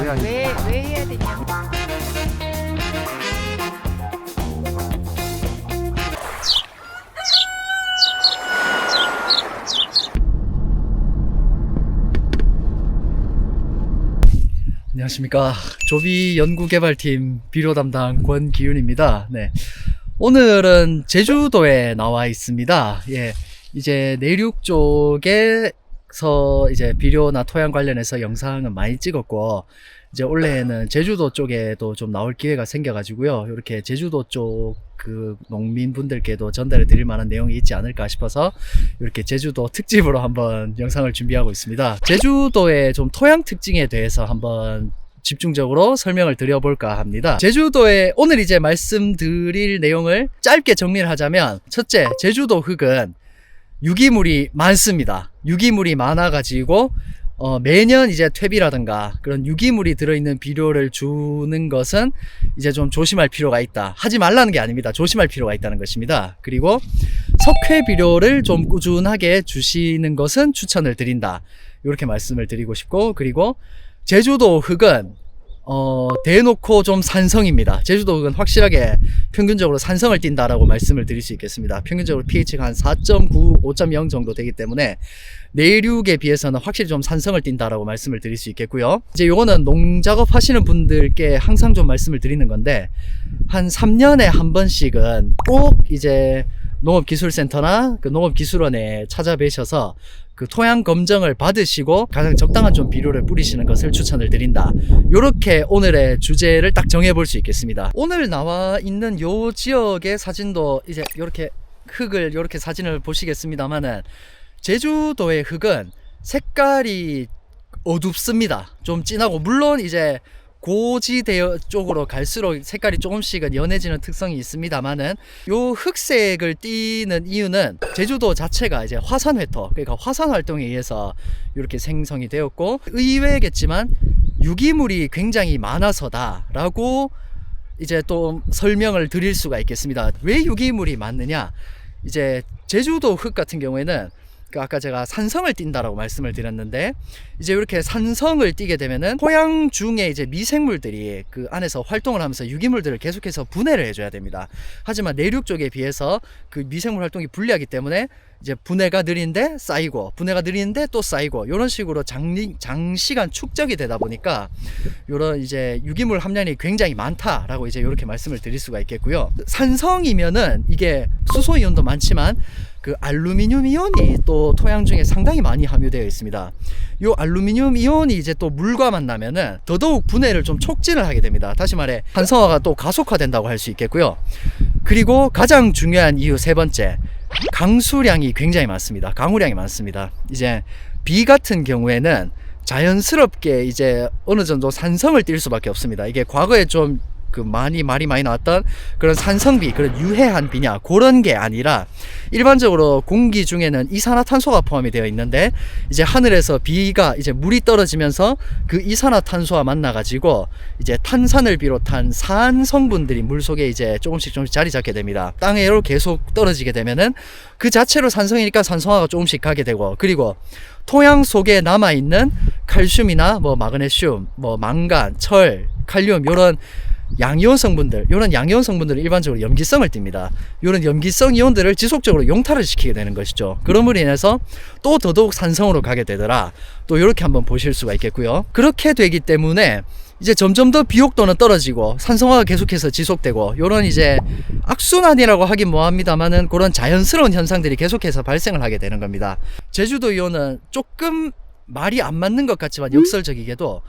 왜 아니- 왜 해야 되냐고. 안녕하십니까. 조비 연구개발팀 비료 담당 권기윤입니다. 네. 오늘은 제주도에 나와 있습니다. 예. 이제 내륙 쪽에서 이제 비료나 토양 관련해서 영상은 많이 찍었고, 이제 올해는 제주도 쪽에도 좀 나올 기회가 생겨가지고요. 이렇게 제주도 쪽 그 농민분들께도 전달해 드릴 만한 내용이 있지 않을까 싶어서 이렇게 제주도 특집으로 한번 영상을 준비하고 있습니다. 제주도의 좀 토양 특징에 대해서 한번 집중적으로 설명을 드려볼까 합니다. 제주도에 오늘 이제 말씀드릴 내용을 짧게 정리를 하자면, 첫째, 제주도 흙은 유기물이 많습니다. 유기물이 많아가지고 매년 이제 퇴비라든가 그런 유기물이 들어있는 비료를 주는 것은 이제 좀 조심할 필요가 있다. 하지 말라는 게 아닙니다. 조심할 필요가 있다는 것입니다. 그리고 석회 비료를 좀 꾸준하게 주시는 것은 추천을 드린다. 이렇게 말씀을 드리고 싶고, 그리고 제주도 흙은 대놓고 좀 산성입니다. 제주도 흙은 확실하게 평균적으로 산성을 띈다라고 말씀을 드릴 수 있겠습니다. 평균적으로 pH가 한 4.9, 5.0 정도 되기 때문에 내륙에 비해서는 확실히 좀 산성을 띈다라고 말씀을 드릴 수 있겠고요. 이제 요거는 농작업 하시는 분들께 항상 좀 말씀을 드리는 건데, 한 3년에 한 번씩은 꼭 이제 농업기술센터나 그 농업기술원에 찾아뵈셔서 그 토양 검정을 받으시고 가장 적당한 좀 비료를 뿌리시는 것을 추천을 드린다. 요렇게 오늘의 주제를 딱 정해볼 수 있겠습니다. 오늘 나와 있는 요 지역의 사진도 이제 요렇게 흙을 요렇게 사진을 보시겠습니다만은, 제주도의 흙은 색깔이 어둡습니다. 좀 진하고, 물론 이제 고지대여 쪽으로 갈수록 색깔이 조금씩은 연해지는 특성이 있습니다만은, 요 흑색을 띠는 이유는 제주도 자체가 이제 화산회토, 그러니까 화산 활동에 의해서 이렇게 생성이 되었고, 의외겠지만 유기물이 굉장히 많아서다 라고 이제 또 설명을 드릴 수가 있겠습니다. 왜 유기물이 많느냐, 이제 제주도 흙 같은 경우에는 아까 제가 산성을 띈다라고 말씀을 드렸는데, 이제 이렇게 산성을 띠게 되면은 토양 중에 이제 미생물들이 그 안에서 활동을 하면서 유기물들을 계속해서 분해를 해줘야 됩니다. 하지만 내륙 쪽에 비해서 그 미생물 활동이 불리하기 때문에 이제 분해가 느린데 쌓이고, 분해가 느린데 또 쌓이고, 이런 식으로 장시간 축적이 되다 보니까 이런 이제 유기물 함량이 굉장히 많다라고 이제 이렇게 말씀을 드릴 수가 있겠고요. 산성이면은 이게 수소 이온도 많지만 그 알루미늄 이온이 또 토양 중에 상당히 많이 함유되어 있습니다. 이 알루미늄 이온이 이제 또 물과 만나면은 더더욱 분해를 좀 촉진을 하게 됩니다. 다시 말해 산성화가 또 가속화된다고 할 수 있겠고요. 그리고 가장 중요한 이유 세 번째, 강수량이 굉장히 많습니다. 강우량이 많습니다. 이제 비 같은 경우에는 자연스럽게 이제 어느 정도 산성을 띌 수밖에 없습니다. 이게 과거에 좀 그 말이 많이 나왔던 그런 산성비, 그런 유해한 비냐, 그런 게 아니라 일반적으로 공기 중에는 이산화탄소가 포함이 되어 있는데, 이제 하늘에서 비가 이제 물이 떨어지면서 그 이산화탄소와 만나가지고 이제 탄산을 비롯한 산 성분들이 물 속에 이제 조금씩 자리 잡게 됩니다. 땅에로 계속 떨어지게 되면은 그 자체로 산성이니까 산성화가 조금씩 가게 되고, 그리고 토양 속에 남아있는 칼슘이나 뭐 마그네슘, 뭐 망간, 철, 칼륨, 요런 양이온 성분들, 이런 양이온 성분들은 일반적으로 염기성을 띱니다. 이런 염기성 이온들을 지속적으로 용탈을 시키게 되는 것이죠. 그럼으로 인해서 또 더더욱 산성으로 가게 되더라. 또 이렇게 한번 보실 수가 있겠고요. 그렇게 되기 때문에 이제 점점 더 비옥도는 떨어지고 산성화가 계속해서 지속되고, 이런 이제 악순환이라고 하긴 뭐합니다만은 그런 자연스러운 현상들이 계속해서 발생을 하게 되는 겁니다. 제주도 이온은 조금 말이 안 맞는 것 같지만 역설적이게도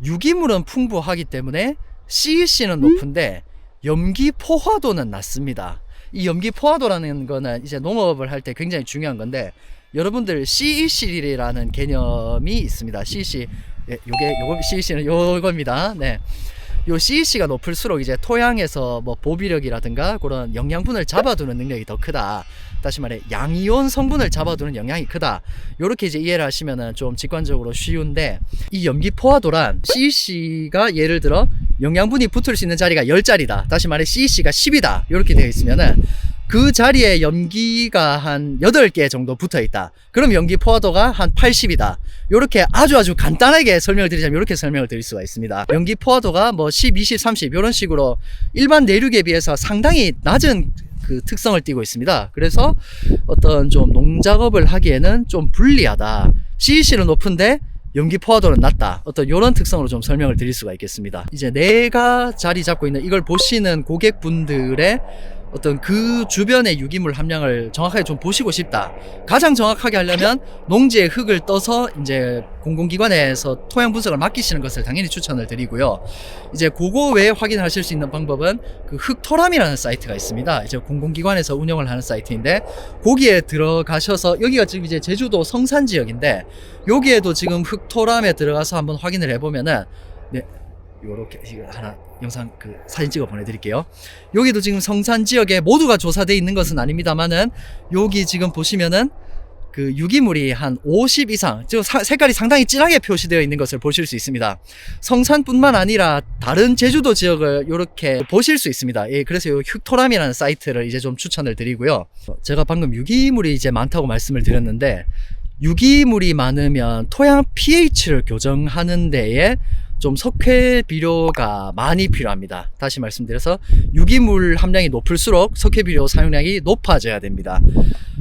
유기물은 풍부하기 때문에 CEC는 높은데 염기 포화도는 낮습니다. 이 염기 포화도라는 거는 이제 농업을 할 때 굉장히 중요한 건데, 여러분들 CEC라는 개념이 있습니다. CEC, 요거 CEC는 요겁니다. 네. 요 CEC가 높을수록 이제 토양에서 뭐 보비력이라든가 그런 영양분을 잡아두는 능력이 더 크다. 다시 말해 양이온 성분을 잡아두는 영향이 크다. 요렇게 이제 이해를 하시면은 좀 직관적으로 쉬운데, 이 염기 포화도란 CEC가 예를 들어 영양분이 붙을 수 있는 자리가 10자리다. 다시 말해 CEC가 10이다. 요렇게 되어 있으면은 그 자리에 염기가 한 8개 정도 붙어 있다. 그럼 염기 포화도가 한 80이다. 요렇게 아주 간단하게 설명을 드리자면 이렇게 설명을 드릴 수가 있습니다. 연기 포화도가 뭐 10, 20, 30 이런 식으로 일반 내륙에 비해서 상당히 낮은 그 특성을 띠고 있습니다. 그래서 어떤 좀 농작업을 하기에는 좀 불리하다. CEC는 높은데 연기 포화도는 낮다. 어떤 이런 특성으로 좀 설명을 드릴 수가 있겠습니다. 이제 내가 자리 잡고 있는 이걸 보시는 고객분들의 어떤 그 주변의 유기물 함량을 정확하게 좀 보시고 싶다. 가장 정확하게 하려면 농지의 흙을 떠서 이제 공공기관에서 토양 분석을 맡기시는 것을 당연히 추천을 드리고요. 이제 그거 외에 확인하실 수 있는 방법은 그 흙토람이라는 사이트가 있습니다. 이제 공공기관에서 운영을 하는 사이트인데 거기에 들어가셔서 여기가 지금 이제 제주도 성산 지역인데 여기에도 지금 흙토람에 들어가서 한번 확인을 해보면은 네. 요렇게 하나 영상 그 사진 찍어 보내드릴게요. 여기도 지금 성산 지역에 모두가 조사되어 있는 것은 아닙니다만은 여기 지금 보시면은 그 유기물이 한 50 이상, 지금 색깔이 상당히 진하게 표시되어 있는 것을 보실 수 있습니다. 성산뿐만 아니라 다른 제주도 지역을 이렇게 보실 수 있습니다. 예, 그래서 요 흙토람이라는 사이트를 이제 좀 추천을 드리고요. 제가 방금 유기물이 이제 많다고 말씀을 드렸는데 유기물이 많으면 토양 pH를 교정하는 데에 좀 석회 비료가 많이 필요합니다. 다시 말씀드려서 유기물 함량이 높을수록 석회 비료 사용량이 높아져야 됩니다.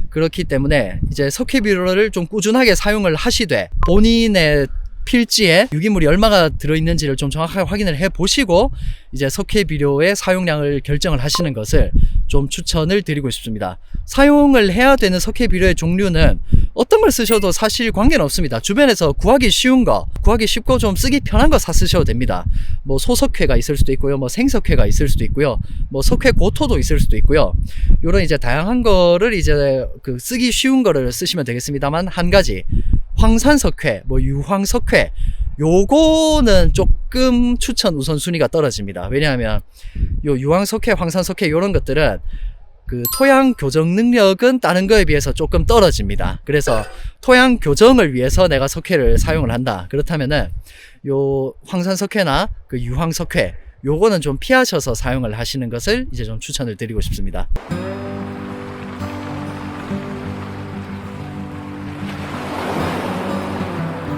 그렇기 때문에 이제 석회 비료를 좀 꾸준하게 사용을 하시되 본인의 필지에 유기물이 얼마가 들어있는지를 좀 정확하게 확인을 해 보시고 이제 석회 비료의 사용량을 결정을 하시는 것을 좀 추천을 드리고 싶습니다. 사용을 해야 되는 석회 비료의 종류는 어떤 걸 쓰셔도 사실 관계는 없습니다. 주변에서 구하기 쉬운 거, 구하기 쉽고 좀 쓰기 편한 거 사 쓰셔도 됩니다. 뭐 소석회가 있을 수도 있고요, 뭐 생석회가 있을 수도 있고요, 뭐 석회 고토도 있을 수도 있고요. 요런 이제 다양한 거를 이제 그 쓰기 쉬운 거를 쓰시면 되겠습니다만 한 가지 황산석회, 뭐 유황석회 요거는 조금 추천 우선순위가 떨어집니다. 왜냐하면 요 유황석회, 황산석회 요런 것들은 그 토양 교정 능력은 다른 거에 비해서 조금 떨어집니다. 그래서 토양 교정을 위해서 내가 석회를 사용을 한다. 그렇다면은 요 황산석회나 그 유황석회 요거는 좀 피하셔서 사용을 하시는 것을 이제 좀 추천을 드리고 싶습니다.